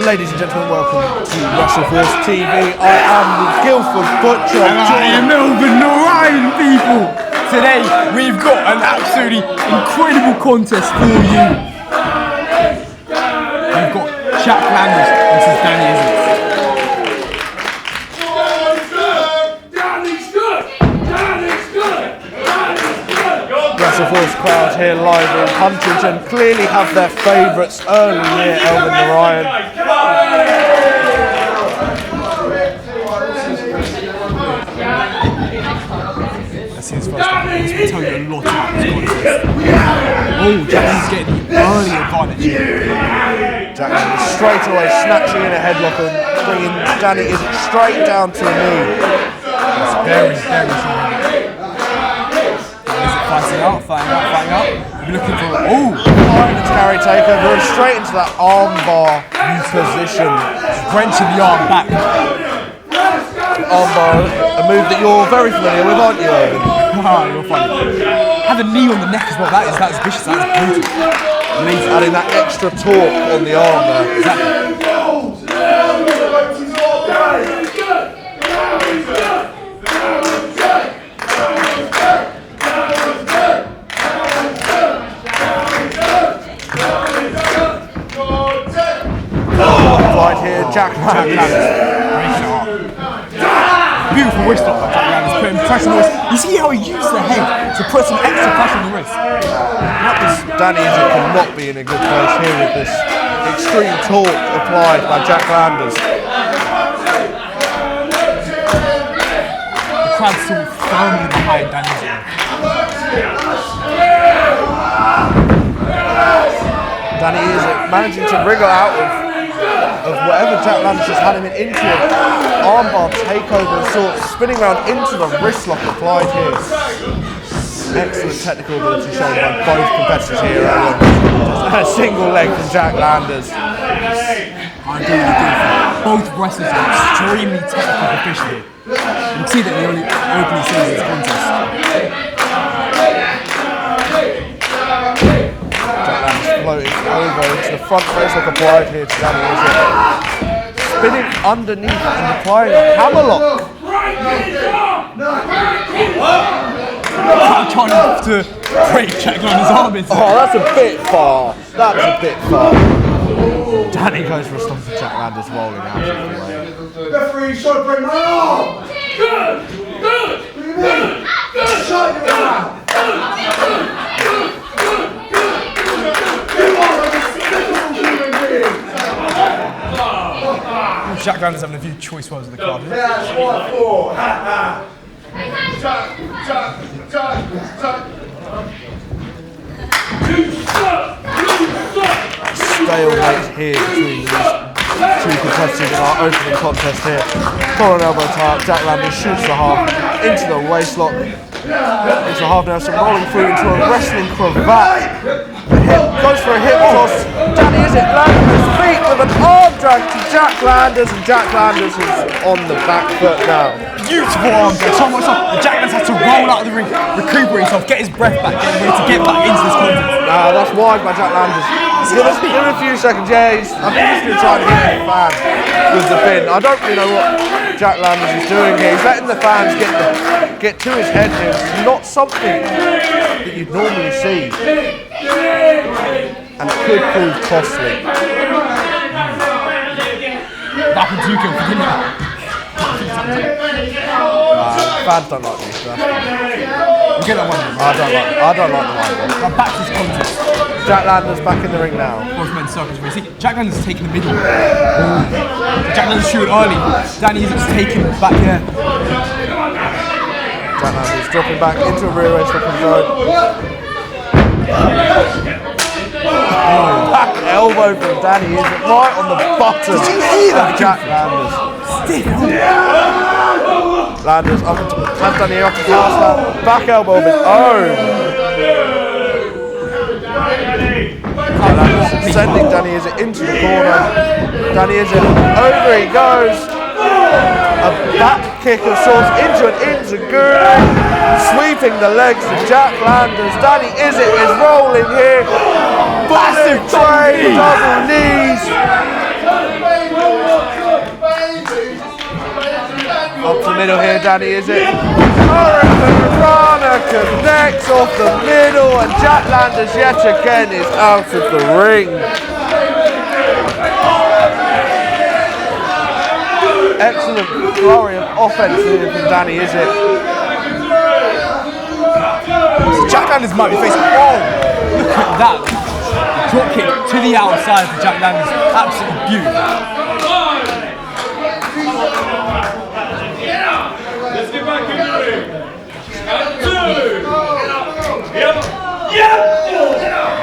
Ladies and gentlemen, welcome to Wrestle Force TV. I am the Guildford Butcher. And I am Melbourne Ryan, people. Today we've got an absolutely incredible contest for you. We've got Jack Landers versus Danny Isit. Wrestle Force crowd here live in Huntingdon clearly have their favourites early here, Elvin and Ryan. That's his first time. He's going to tell you a lot about this contest. Oh, Jack's getting the early advantage here. Jack Landers straight away snatching in a headlock and bringing Danny Isit straight down to a knee. It's very strong. Fighting out. We're looking for Behind the carry takeover and straight into that arm bar position. wrenching the arm back. Arm bar, a move that you're very familiar with, aren't you, Irvin? You're funny. Have a knee on the neck as well. That's vicious. That's brutal. Adding that extra torque on the arm there. Exactly. Right here, Jack Landers. Beautiful wrist lock by Jack Landers, putting pressure on the wrist. You see how he used the head to put some extra pressure on the wrist? Danny Isit cannot be in a good place here with this extreme torque applied by Jack Landers. The crowd's still firmly behind Danny Isit. Danny Isit managing to wriggle out of whatever Jack Landers has had him into an armbar takeover of sorts, spinning around into the wrist lock applied here. Excellent technical ability shown by both competitors here. A single leg from Jack Landers. I do. Both wrestlers are extremely technical proficient here. You can see that in the opening scenes of this contest. Floating over into the front face lock applied here to Danny Isit. Spinning underneath and applying a hammerlock. I'm trying to break Jack Landers' arm into. Oh, that's a bit far. That's a bit far. Danny goes for a stop for Jack Landers rolling out of the way. Referee, shot break my arm! Good! Shut your mouth! Jack Landers having a few choice words in the crowd. That's what for! Stalemate here between these two competitors in our opening contest here. Collar elbow tie up, Jack Landers shoots the half into the waistlock. Into the half now, some rolling through into a wrestling cravat. Goes for a hip toss. Danny Isit lands on his feet with an arm drag to Jack Landers, and Jack Landers is on the back foot now. Beautiful arm drag, so much so that Jack Landers has to roll out of the ring, recuperate himself, get his breath back, get ready to get back into this contest. That's wide by Jack Landers. Give us a few seconds. Yeah, I think he's going to try and hit the fan with the pin. I don't really know what Jack Landers is doing here. He's letting the fans get to his head here. It's not something that you'd normally see. And it could prove costly. Back in 2 kill, continue. Fans don't like this stuff. You get that one. I don't like the one. Now back to this contest. Jack Landers back in the ring now. Both men's circles. You see, Jack Landers is taking the middle. Jack Landers shooting early. Danny Isit's taking back here. Jack Landers dropping back into a rear edge looking zone. Back elbow from Danny Isit right on the button. Did you hear that? Jack Landers. Landers up into has done here up to last back elbow of his own. Sending Danny Isit into the corner. Danny Isit, over he goes. A back kick of sorts into an enziguri. Sweeping the legs to Jack Landers. Danny Isit is rolling here. Massive tray, double knees. Up the middle here, Danny Isit. Hurricane connects off the middle, and Jack Landers yet again is out of the ring. Excellent flurry of offense here from Danny Isit. So Jack Landers might be facing. Oh, look at that drop kick to the outside for Jack Landers. Absolutely beautiful. Let's get back in the ring.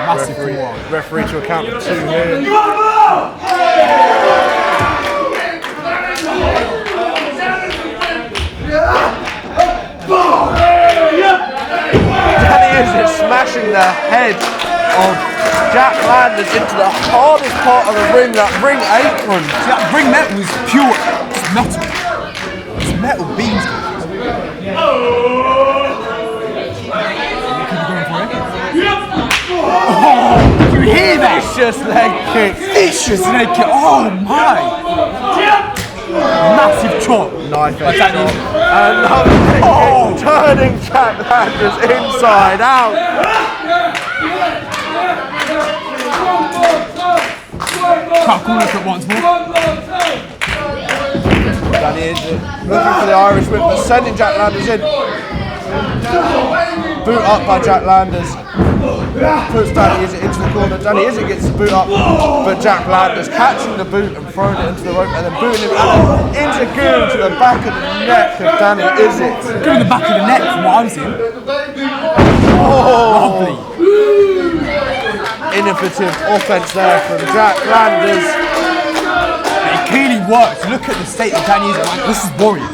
Massive 3-1. Referee to a count of 2 here. Danny Isit smashing the head of Jack Landers into the hardest part of the ring, that ring apron. See, that ring metal was pure metal. It's metal beams. Oh, you hear that? Vicious leg kick. Vicious leg kick. Oh my! Massive chop. Knife By edge Danny. shot. Another leg kick, turning Jack Landers inside out. Can't call it once more. Danny Isit looking for the Irish whip, but sending Jack Landers in. Boot up by Jack Landers. Puts Danny Isit into the corner. Danny Isit gets the boot up, but Jack Landers catching the boot and throwing it into the rope, and then booting him and into goon to the back of the neck of Danny Isit. Go in the back of the neck from what I'm seeing. Oh, Lovely. innovative offense there from Jack Landers. It clearly works. Look at the state of Danny Isit. Like, this is warrior.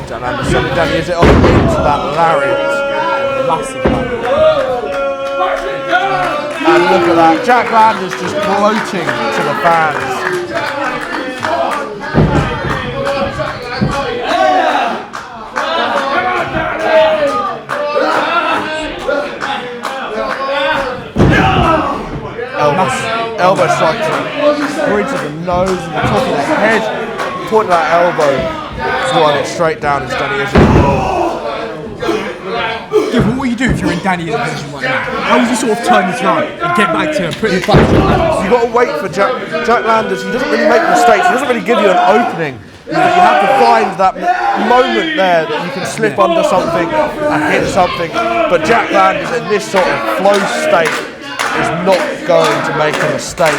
Jack Landers sending Danny Isit off into that lariat. Massive lariat. And look at that, Jack Landers just gloating to the fans. Elbow strike to the bridge of the nose and the top of the head. Point of that elbow, throwing it straight down into Danny Isit. Yeah, but what do you do if you're in Danny Isit's position right now? How would you sort of turn this around and get back to putting it back to You've got to wait for Jack Landers. He doesn't really make mistakes. He doesn't really give you an opening. You have to find that moment there that you can slip under something and hit something. But Jack Landers in this sort of flow state is not going to make a mistake.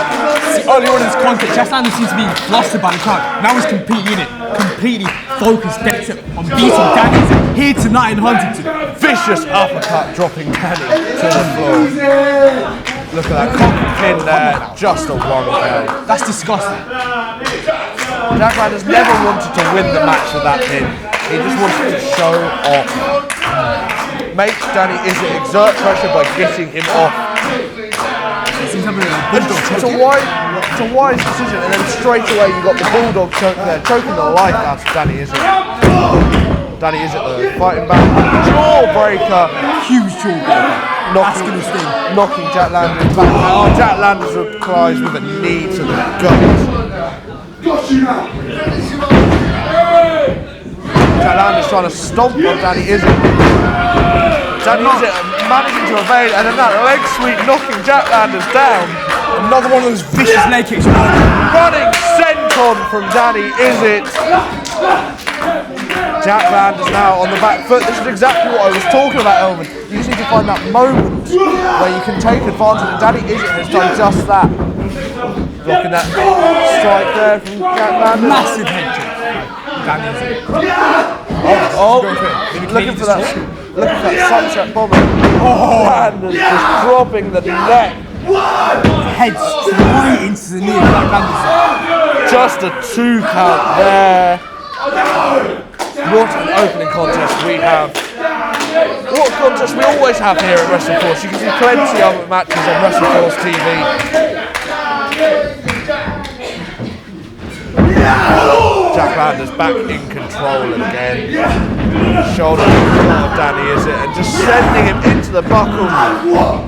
See, earlier on in this contest, Jack Landers seems to be flustered by the crowd. Now he's completely in it, completely focused, dead set on beating Danny Isit here tonight in Huntingdon. Vicious uppercut dropping Danny to the floor. Look at that cock pin there, just a 1K. That's disgusting. Jack Landers never wanted to win the match with that pin. He just wanted to show off. Make Danny Isit exert pressure by getting him off. It's a wise decision, and then straight away you got the bulldog choke there, choking the life out of Danny Isit. Danny Isit though, fighting back, jawbreaker, Huge jawbreaker. knocking Jack Landers back. Oh, Jack Landers replies with a knee to the gut. Jack Landers trying to stomp on Danny Isit. Danny Isit managing to evade, and then that leg sweep knocking Jack Landers down. Another one of those vicious leg kicks. Running senton from Danny Isit. Jack Landers now on the back foot. This is exactly what I was talking about, Elvin. You just need to find that moment where you can take advantage, and Danny Isit has done just that. Blocking that strike there from Jack Landers. Massive head kick. Danny Isit. Looking for that sunset bomber. Landers just dropping the neck. Head straight into the knee of Jack Landers. Just a 2 count there. What an opening contest we have. What a contest we always have here at Wrestle Force. You can see plenty of matches on Wrestle Force TV. Jack Landers back in control again. Shoulder of Danny Isit and just sending him into the buckle.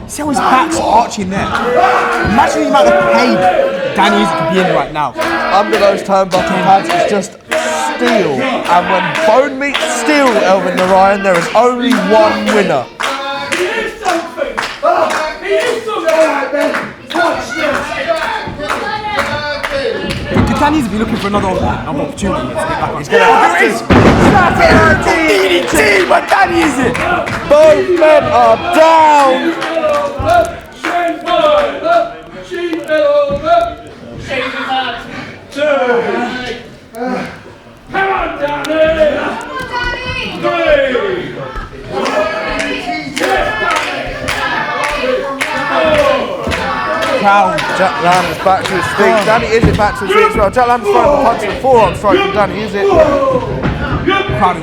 See how his back's arching there? Imagine the amount of pain Danny Isit could be in right now. Under those turnbuckle pads is just steel. And when bone meets steel, Elvin Narayan, there is only one winner. Could Danny Isit be looking for another opportunity to get back on? He's going to have to. DDT by Danny Isit! Both men are down. Come on, Danny! Three! Jack Landers back to his feet. Danny Isit back to his feet as well. Jack Landers throwing the punch and forearm strike from Danny Isit. Crowd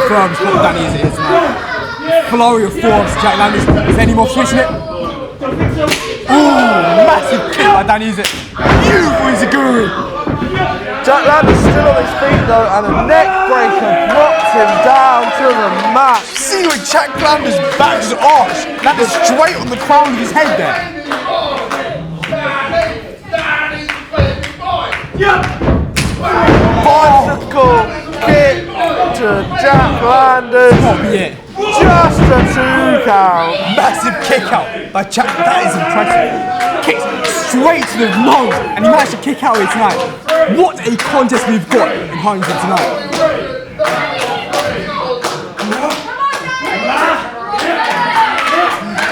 firm spot Danny Isit is tonight. Flurry of force, Jack Landers. Is there any more fish in it? Ooh, massive kick by Danny Isit. Beautiful Izaguri. Jack Landers still on his feet though, and a neck breaker drops him down to the mat. See when Jack Landers' back's arched, landed straight on the crown of his head there. Bicycle kick to Jack Landers. Yeah. Just a 2 count. Massive kick out by Jack. That is impressive. Kicks straight to the nose, and he managed to kick out here tonight. What a contest we've got in Huntingdon tonight.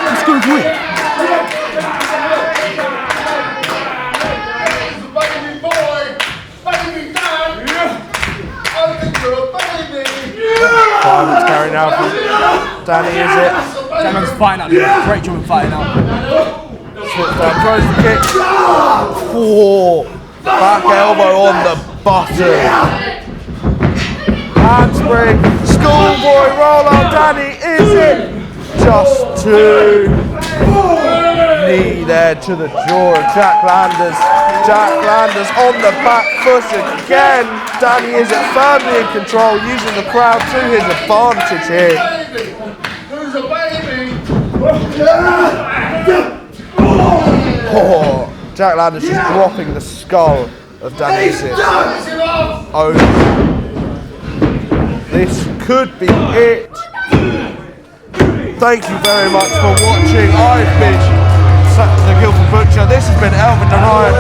Let's go for it. It's carrying out from Danny Isit. Danny's fighting out there. Great job of fighting out. Slips down, throws the kick. Oh, back elbow on the button. Handspring, schoolboy roll on Danny Isit. Just 2. Knee there to the jaw of Jack Landers. Jack Landers on the back foot again. Danny Isit firmly in control, using the crowd to his advantage here. Who's a baby? Oh, Jack Landers just dropping the skull of Danny Isit. Oh, this could be it. Thank you very much for watching. I've been the Guildford Butcher. This has been Elvin Narayan.